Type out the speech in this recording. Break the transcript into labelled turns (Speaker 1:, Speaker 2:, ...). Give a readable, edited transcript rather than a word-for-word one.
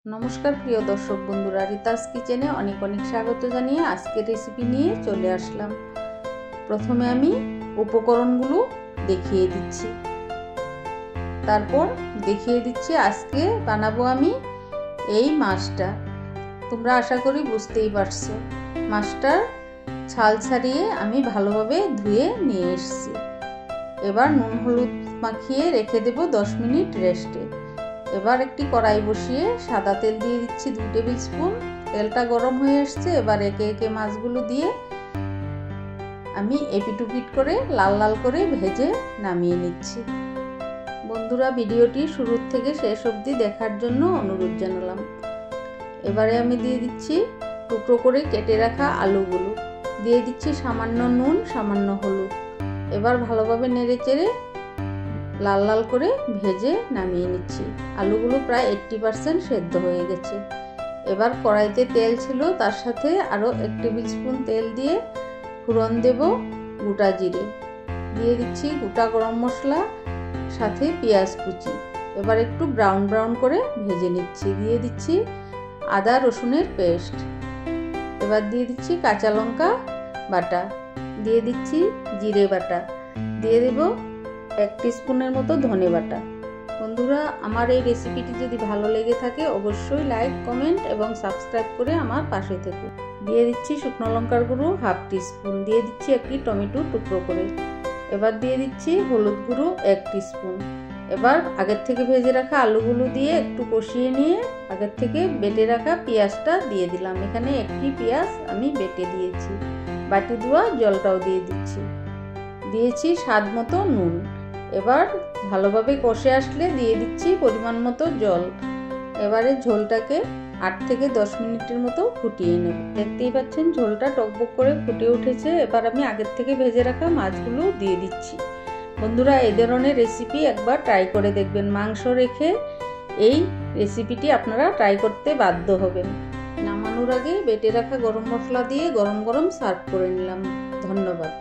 Speaker 1: नमस्कार प्रिय दर्शक बंधुरा रीतास किचेने अनेक अनेक स्वागत जानिए आजके रेसिपि निये चले आसलाम। प्रथमे आमी उपकरणगुलो देखिए दिচ্ছি, तारपर देखिए दिচ্ছি आजके बानाबो आमी এই মাছটা। তোমরা আশা করি বুঝতেই পারছো। মাছটার ছাল ছাড়িয়ে আমি ভালোভাবে ধুয়ে নিয়ে এসেছি। এবার নুন হলুদ মাখিয়ে রেখে দেব 10 মিনিট রেস্টে। এবার একটি কড়াই বসিয়ে সাদা তেল দিয়ে দিচ্ছি 2 টেবিল স্পুন। তেলটা গরম হয়ে আসছে, এবার একে একে মাছগুলো দিয়ে আমি এপিটুপিট করে লাল লাল করে ভেজে নামিয়ে নিচ্ছি। বন্ধুরা ভিডিওটি শুরু থেকে শেষ অবধি দেখার জন্য অনুরোধ জানালাম। এবারে আমি দিয়ে দিচ্ছি টুকরো করে কেটে রাখা আলুগুলো, দিয়ে দিচ্ছি সামান্য নুন সামান্য হলুদ। এবার ভালোভাবে নেড়ে চেড়ে লাল লাল করে ভেজে নামিয়ে নিচ্ছি। আলুগুলো প্রায় 80% সেদ্ধ হয়ে গেছে। এবার কড়াইতে তেল ছিল, তার সাথে আরও 1 টেবিল স্পুন তেল দিয়ে ফোড়ন দেব গোটা জিরে, দিয়ে দিচ্ছি গোটা গরম মশলা, সাথে পেঁয়াজ কুচি। এবার একটু ব্রাউন ব্রাউন করে ভেজে নিচ্ছি। দিয়ে দিচ্ছি আদা রসুনের পেস্ট। এবার দিয়ে দিচ্ছি কাঁচা লঙ্কা বাটা, দিয়ে দিচ্ছি জিরে বাটা, দিয়ে দেব 1 টিস্পুনের মতো ধনে বাটা। বন্ধুরা আমার এই রেসিপিটি যদি ভালো লেগে থাকে অবশ্যই লাইক কমেন্ট এবং সাবস্ক্রাইব করে আমার পাশে থেকো। দিয়ে দিচ্ছি শুকনো লঙ্কার গুঁড়ো 1/2 টিস্পুন, দিয়ে দিচ্ছি একটি টমেটো টুকরো করে। এবার দিয়ে দিচ্ছি হলুদ গুঁড়ো 1 টিস্পুন। এবার আগের থেকে ভেজে রাখা আলুগুলো দিয়ে একটু কষিয়ে নিয়ে আগের থেকে বেটে রাখা পেঁয়াজটা দিয়ে দিলাম। এখানে একটি পেঁয়াজ আমি বেটে দিয়েছি। বাটি ধোয়া জলটাও দিয়ে দিচ্ছি। দিয়েছি স্বাদ মতো নুন। এবার ভালোভাবে কষে আসলে দিয়ে দিচ্ছি পরিমাণ মতো জল। এবারে ঝোলটাকে 8 থেকে 10 মিনিটের মতো ফুটিয়ে নেব। দেখতেই পাচ্ছেন ঝোলটা টকবক করে ফুটে উঠেছে। এবার আমি আগের থেকে ভেজে রাখা মাছগুলো দিয়ে দিচ্ছি। বন্ধুরা এই ধরনের রেসিপি একবার ট্রাই করে দেখবেন। মাংস রেখে এই রেসিপিটি আপনারা ট্রাই করতে বাধ্য হবেন। নামানোর আগে বেটে রাখা গরম মশলা দিয়ে গরম গরম সার্ভ করে নিলাম। ধন্যবাদ।